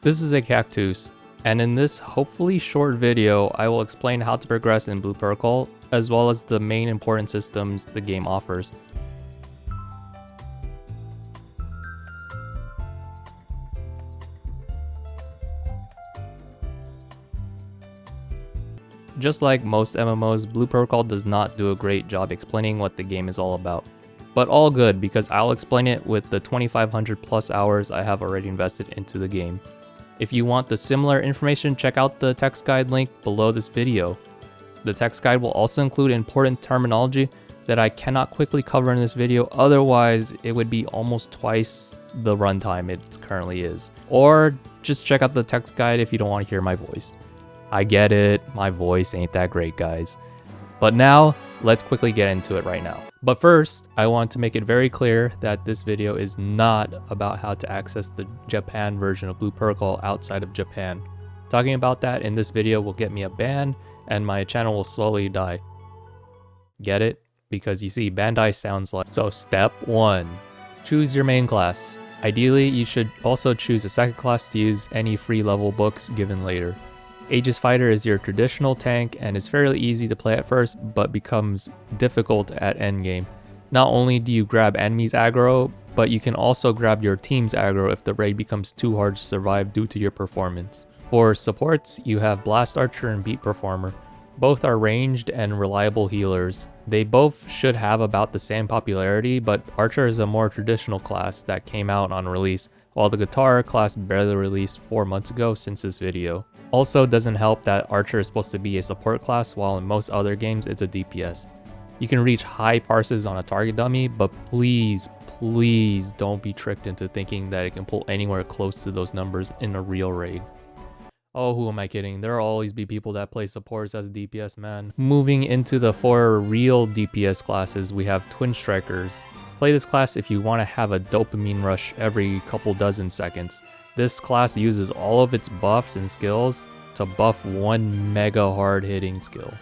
This is a cactus, and in this hopefully short video, I will explain how to progress in Blue Protocol, as well as the main important systems the game offers. Just like most MMOs, Blue Protocol does not do a great job explaining what the game is all about. But all good, because I'll explain it with the 2,500 plus hours I have already invested into the game. If you want the similar information, check out the text guide link below this video. The text guide will also include important terminology that I cannot quickly cover in this video, otherwise it would be almost twice the runtime it currently is. Or just check out the text guide if you don't want to hear my voice. I get it, my voice ain't that great, guys. But now, let's quickly get into it right now. But first, I want to make it very clear that this video is not about how to access the Japan version of Blue Protocol outside of Japan. Talking about that in this video will get me a ban, and my channel will slowly die. Get it? Because you see, Bandai sounds like... So step 1. Choose your main class. Ideally, you should also choose a second class to use any free level books given later. Aegis Fighter is your traditional tank and is fairly easy to play at first, but becomes difficult at endgame. Not only do you grab enemies aggro, but you can also grab your team's aggro if the raid becomes too hard to survive due to your performance. For supports, you have Blast Archer and Beat Performer. Both are ranged and reliable healers. They both should have about the same popularity, but Archer is a more traditional class that came out on release, while the Guitar class barely released 4 months ago since this video. Also doesn't help that Archer is supposed to be a support class, while in most other games it's a DPS. You can reach high parses on a target dummy, but please don't be tricked into thinking that it can pull anywhere close to those numbers in a real raid. Oh, who am I kidding? There will always be people that play supports as DPS, man. Moving into the 4 real DPS classes, we have Twin Strikers. Play this class if you want to have a dopamine rush every couple dozen seconds. This class uses all of its buffs and skills to buff one mega hard hitting skill.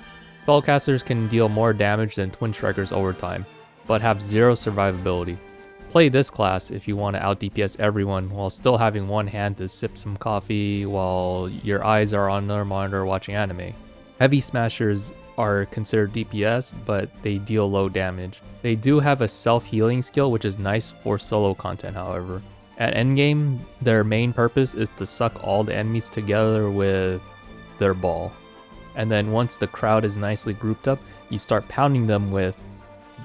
Spellcasters can deal more damage than Twin Strikers over time, but have 0 survivability. Play this class if you want to out DPS everyone while still having one hand to sip some coffee while your eyes are on another monitor watching anime. Heavy Smashers are considered DPS, but they deal low damage. They do have a self-healing skill, which is nice for solo content, however. At endgame, their main purpose is to suck all the enemies together with their ball. And then once the crowd is nicely grouped up, you start pounding them with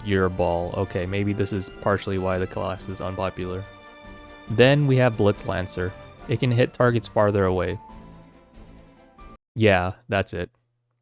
your ball. Okay, maybe this is partially why the class is unpopular. Then we have Blitz Lancer. It can hit targets farther away. Yeah, that's it.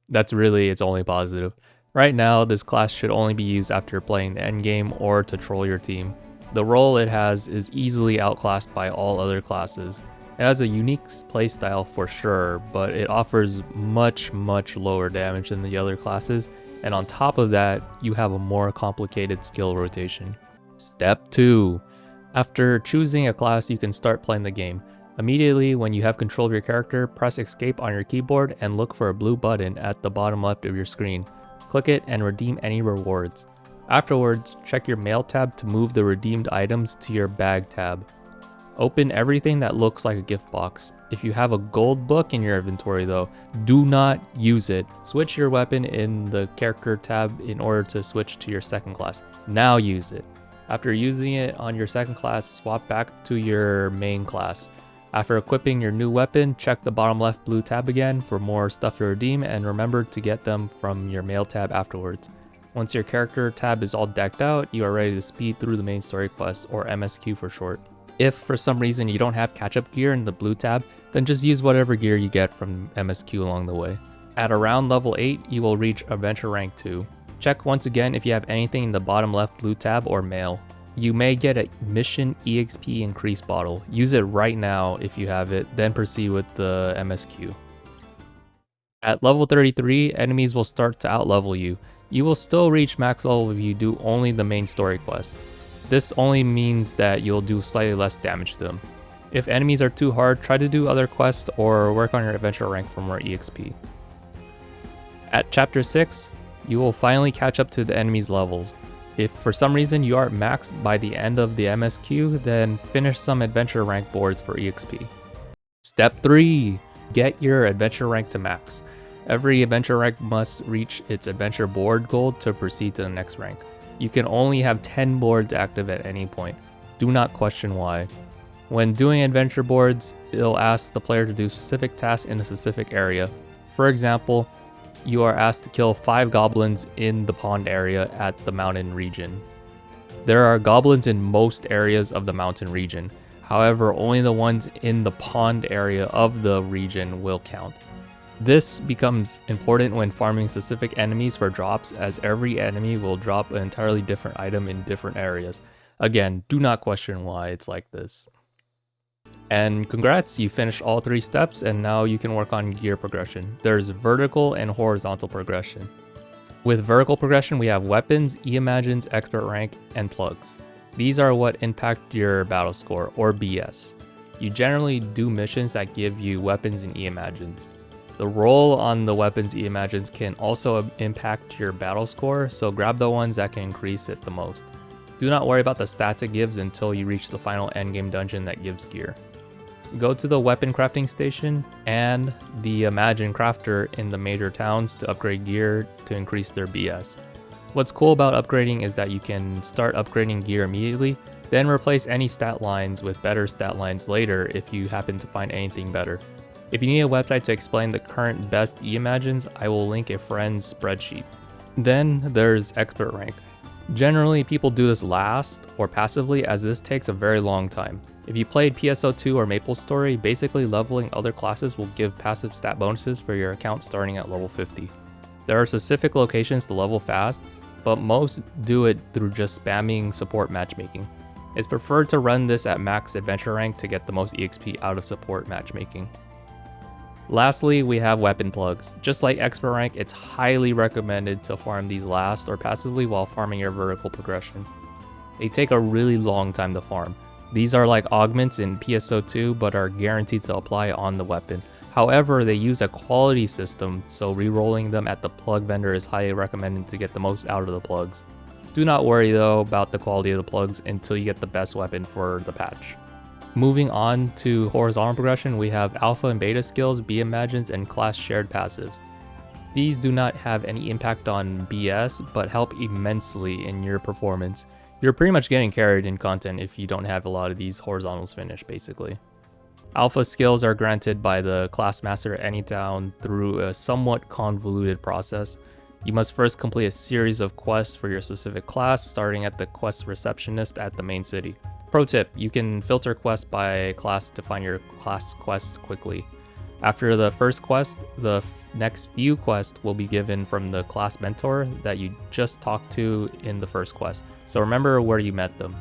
That's really its only positive. Right now, this class should only be used after playing the endgame or to troll your team. The role it has is easily outclassed by all other classes. It has a unique playstyle for sure, but it offers much lower damage than the other classes, and on top of that, you have a more complicated skill rotation. Step 2. After choosing a class, you can start playing the game. Immediately when you have control of your character, press escape on your keyboard and look for a blue button at the bottom left of your screen. Click it and redeem any rewards. Afterwards, check your mail tab to move the redeemed items to your bag tab. Open everything that looks like a gift box. If you have a gold book in your inventory though, do not use it. Switch your weapon in the character tab in order to switch to your second class. Now use it. After using it on your second class, swap back to your main class. After equipping your new weapon, check the bottom left blue tab again for more stuff to redeem, and remember to get them from your mail tab afterwards. Once your character tab is all decked out, you are ready to speed through the main story quest, or MSQ for short. If for some reason you don't have catch-up gear in the blue tab, then just use whatever gear you get from MSQ along the way. At around level 8, you will reach Adventure Rank 2. Check once again if you have anything in the bottom left blue tab or mail. You may get a Mission EXP Increase bottle. Use it right now if you have it, then proceed with the MSQ. At level 33, enemies will start to outlevel you. You will still reach max level if you do only the main story quest. This only means that you'll do slightly less damage to them. If enemies are too hard, try to do other quests or work on your adventure rank for more EXP. At chapter 6, you will finally catch up to the enemy's levels. If for some reason you aren't maxed by the end of the MSQ, then finish some adventure rank boards for EXP. Step 3. Get your adventure rank to max. Every adventure rank must reach its adventure board goal to proceed to the next rank. You can only have 10 boards active at any point. Do not question why. When doing adventure boards, it'll ask the player to do specific tasks in a specific area. For example, you are asked to kill 5 goblins in the pond area at the mountain region. There are goblins in most areas of the mountain region. However, only the ones in the pond area of the region will count. This becomes important when farming specific enemies for drops, as every enemy will drop an entirely different item in different areas. Again, do not question why it's like this. And congrats, you finished all 3 steps, and now you can work on gear progression. There's vertical and horizontal progression. With vertical progression, we have weapons, E-Imagines, expert rank, and plugs. These are what impact your battle score, or BS. You generally do missions that give you weapons and E-Imagines. The roll on the weapons E-Imagines can also impact your battle score, so grab the ones that can increase it the most. Do not worry about the stats it gives until you reach the final endgame dungeon that gives gear. Go to the weapon crafting station and the Imagine crafter in the major towns to upgrade gear to increase their BS. What's cool about upgrading is that you can start upgrading gear immediately, then replace any stat lines with better stat lines later if you happen to find anything better. If you need a website to explain the current best E-Imagines, I will link a friend's spreadsheet. Then there's expert rank. Generally, people do this last or passively, as this takes a very long time. If you played PSO2 or MapleStory, basically leveling other classes will give passive stat bonuses for your account starting at level 50. There are specific locations to level fast, but most do it through just spamming support matchmaking. It's preferred to run this at max adventure rank to get the most EXP out of support matchmaking. Lastly, we have weapon plugs. Just like expert rank, it's highly recommended to farm these last or passively while farming your vertical progression. They take a really long time to farm. These are like augments in PSO2 but are guaranteed to apply on the weapon. However, they use a quality system, so re-rolling them at the plug vendor is highly recommended to get the most out of the plugs. Do not worry though about the quality of the plugs until you get the best weapon for the patch. Moving on to horizontal progression, we have alpha and beta skills, B-Imagines, and class shared passives. These do not have any impact on BS, but help immensely in your performance. You're pretty much getting carried in content if you don't have a lot of these horizontals finished, basically. Alpha skills are granted by the class master at any town through a somewhat convoluted process. You must first complete a series of quests for your specific class, starting at the quest receptionist at the main city. Pro tip, you can filter quests by class to find your class quests quickly. After the first quest, the next few quests will be given from the class mentor that you just talked to in the first quest, so remember where you met them.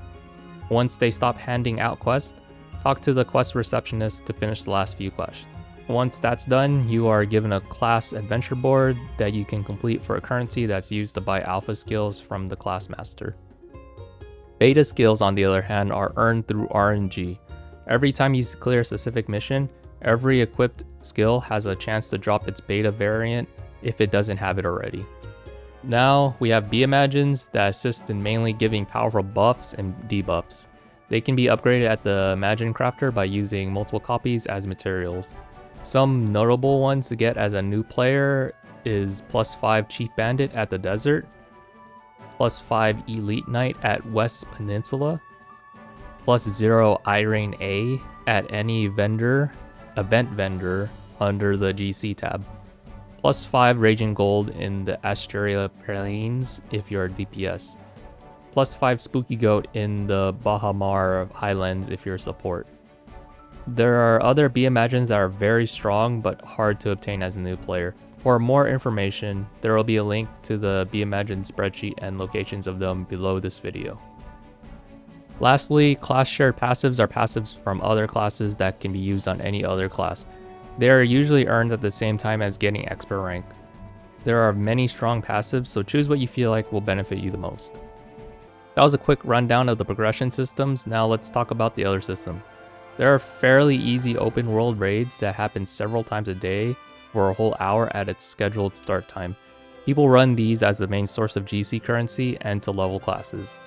Once they stop handing out quests, talk to the quest receptionist to finish the last few quests. Once that's done, you are given a class adventure board that you can complete for a currency that's used to buy alpha skills from the class master. Beta skills, on the other hand, are earned through RNG. Every time you clear a specific mission, every equipped skill has a chance to drop its beta variant if it doesn't have it already. Now we have B-Imagines that assist in mainly giving powerful buffs and debuffs. They can be upgraded at the Imagine crafter by using multiple copies as materials. Some notable ones to get as a new player is +5 Chief Bandit at the desert, +5 Elite Knight at West Peninsula, +0 Irene A at any event vendor under the GC tab, +5 Raging Gold in the Asteria Plains if you're DPS, +5 Spooky Goat in the Bahamar Highlands if you're support. There are other B-Imagines that are very strong but hard to obtain as a new player. For more information, there will be a link to the B-Imagine spreadsheet and locations of them below this video. Lastly, class shared passives are passives from other classes that can be used on any other class. They are usually earned at the same time as getting expert rank. There are many strong passives, so choose what you feel like will benefit you the most. That was a quick rundown of the progression systems. Now let's talk about the other system. There are fairly easy open world raids that happen several times a day for a whole hour at its scheduled start time. People run these as the main source of GC currency and to level classes.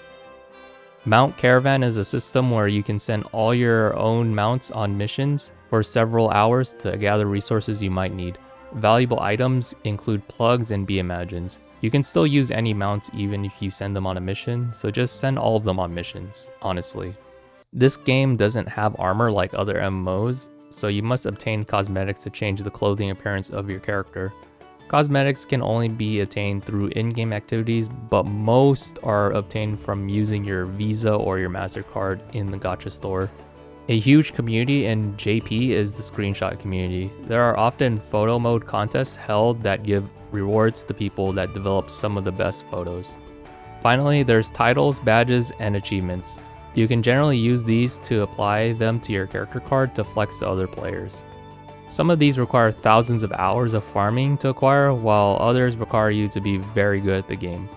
Mount Caravan is a system where you can send all your own mounts on missions for several hours to gather resources you might need. Valuable items include plugs and BM engines. You can still use any mounts even if you send them on a mission, so just send all of them on missions, honestly. This game doesn't have armor like other MMOs, so you must obtain cosmetics to change the clothing appearance of your character. Cosmetics can only be attained through in-game activities, but most are obtained from using your Visa or your MasterCard in the gacha store. A huge community in JP is the screenshot community. There are often photo mode contests held that give rewards to people that develop some of the best photos. Finally, there's titles, badges, and achievements. You can generally use these to apply them to your character card to flex to other players. Some of these require thousands of hours of farming to acquire, while others require you to be very good at the game.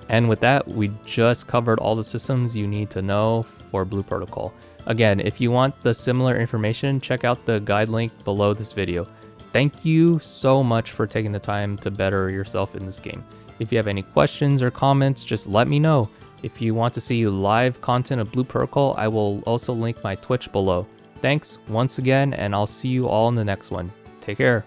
And with that, we just covered all the systems you need to know for Blue Protocol. Again, if you want the similar information, check out the guide link below this video. Thank you so much for taking the time to better yourself in this game. If you have any questions or comments, just let me know. If you want to see live content of Blue Protocol, I will also link my Twitch below. Thanks once again, and I'll see you all in the next one. Take care.